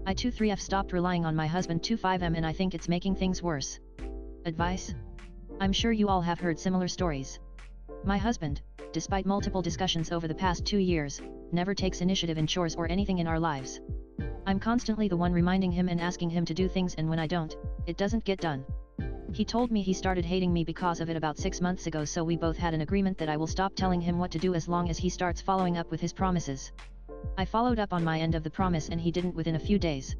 I 23F stopped relying on my husband 25M and I think it's making things worse. Advice? I'm sure you all have heard similar stories. My husband, despite multiple discussions over the past 2 years, never takes initiative in chores or anything in our lives. I'm constantly the one reminding him and asking him to do things, and when I don't, it doesn't get done. He told me he started hating me because of it about 6 months ago, so we both had an agreement that I will stop telling him what to do as long as he starts following up with his promises. I followed up on my end of the promise and he didn't within a few days.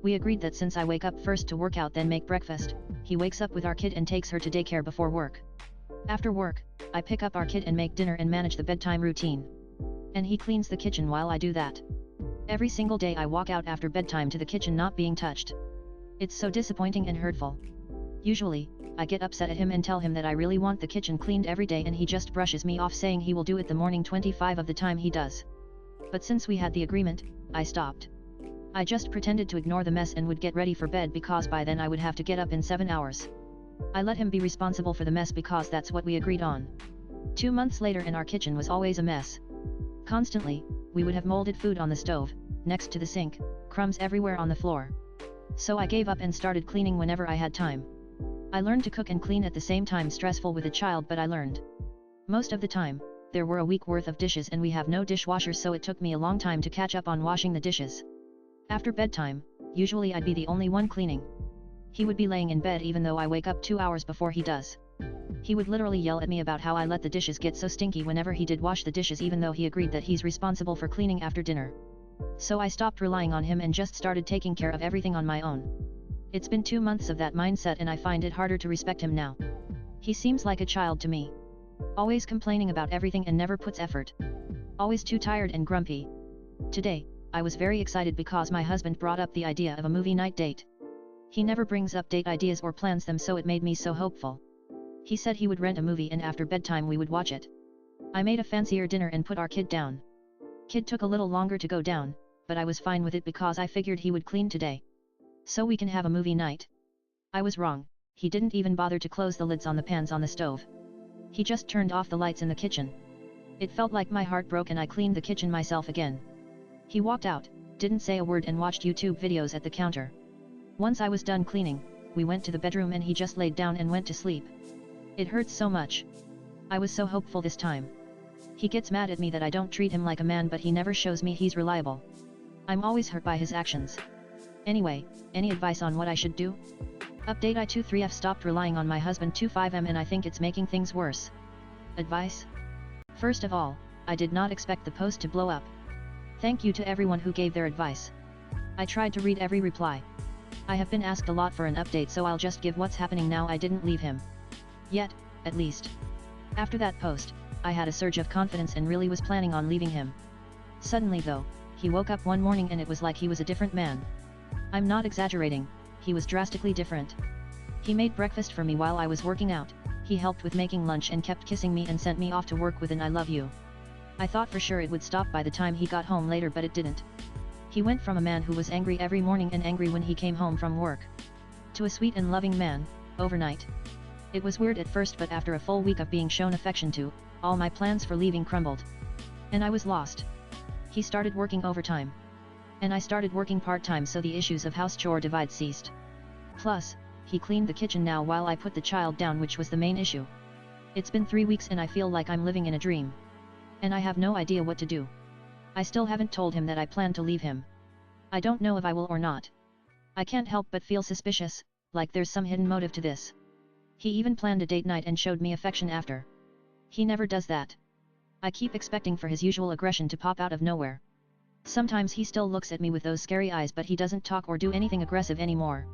We agreed that since I wake up first to work out then make breakfast, he wakes up with our kid and takes her to daycare before work. After work, I pick up our kid and make dinner and manage the bedtime routine. And he cleans the kitchen while I do that. Every single day I walk out after bedtime to the kitchen not being touched. It's so disappointing and hurtful. Usually, I get upset at him and tell him that I really want the kitchen cleaned every day and he just brushes me off saying he will do it the morning 25 of the time he does. But since we had the agreement, I stopped. I just pretended to ignore the mess and would get ready for bed because by then I would have to get up in 7 hours. I let him be responsible for the mess because that's what we agreed on. 2 months later and our kitchen was always a mess. Constantly, we would have molded food on the stove, next to the sink, crumbs everywhere on the floor. So I gave up and started cleaning whenever I had time. I learned to cook and clean at the same time, stressful with a child, but I learned. Most of the time, there were a week worth of dishes and we have no dishwasher, so it took me a long time to catch up on washing the dishes. After bedtime, usually I'd be the only one cleaning. He would be laying in bed even though I wake up 2 hours before he does. He would literally yell at me about how I let the dishes get so stinky whenever he did wash the dishes, even though he agreed that he's responsible for cleaning after dinner. So I stopped relying on him and just started taking care of everything on my own. It's been 2 months of that mindset and I find it harder to respect him now. He seems like a child to me. Always complaining about everything and never puts effort. Always too tired and grumpy. Today, I was very excited because my husband brought up the idea of a movie night date. He never brings up date ideas or plans them, so it made me so hopeful. He said he would rent a movie and after bedtime we would watch it. I made a fancier dinner and put our kid down. Kid took a little longer to go down, but I was fine with it because I figured he would clean today. So we can have a movie night. I was wrong. He didn't even bother to close the lids on the pans on the stove. He just turned off the lights in the kitchen. It felt like my heart broke and I cleaned the kitchen myself again. He walked out, didn't say a word and watched YouTube videos at the counter. Once I was done cleaning, we went to the bedroom and he just laid down and went to sleep. It hurts so much. I was so hopeful this time. He gets mad at me that I don't treat him like a man, but he never shows me he's reliable. I'm always hurt by his actions. Anyway, any advice on what I should do? Update: I 23F stopped relying on my husband 25M and I think it's making things worse. Advice? First of all, I did not expect the post to blow up. Thank you to everyone who gave their advice. I tried to read every reply. I have been asked a lot for an update, so I'll just give what's happening now. I didn't leave him. Yet, at least. After that post, I had a surge of confidence and really was planning on leaving him. Suddenly though, he woke up one morning and it was like he was a different man. I'm not exaggerating, he was drastically different. He made breakfast for me while I was working out, he helped with making lunch and kept kissing me and sent me off to work with an "I love you." I thought for sure it would stop by the time he got home later, but it didn't. He went from a man who was angry every morning and angry when he came home from work, to a sweet and loving man, overnight. It was weird at first, but after a full week of being shown affection to, all my plans for leaving crumbled. And I was lost. He started working overtime. And I started working part-time, so the issues of house chore divide ceased. Plus, he cleaned the kitchen now while I put the child down, which was the main issue. It's been 3 weeks and I feel like I'm living in a dream. And I have no idea what to do. I still haven't told him that I plan to leave him. I don't know if I will or not. I can't help but feel suspicious, like there's some hidden motive to this. He even planned a date night and showed me affection after. He never does that. I keep expecting for his usual aggression to pop out of nowhere. Sometimes he still looks at me with those scary eyes, but he doesn't talk or do anything aggressive anymore.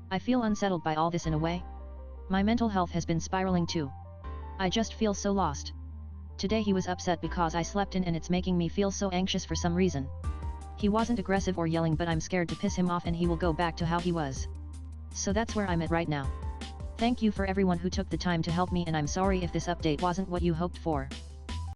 I feel unsettled by all this in a way. My mental health has been spiraling too. I just feel so lost. Today he was upset because I slept in and it's making me feel so anxious for some reason. He wasn't aggressive or yelling, but I'm scared to piss him off and he will go back to how he was. So that's where I'm at right now. Thank you for everyone who took the time to help me, and I'm sorry if this update wasn't what you hoped for.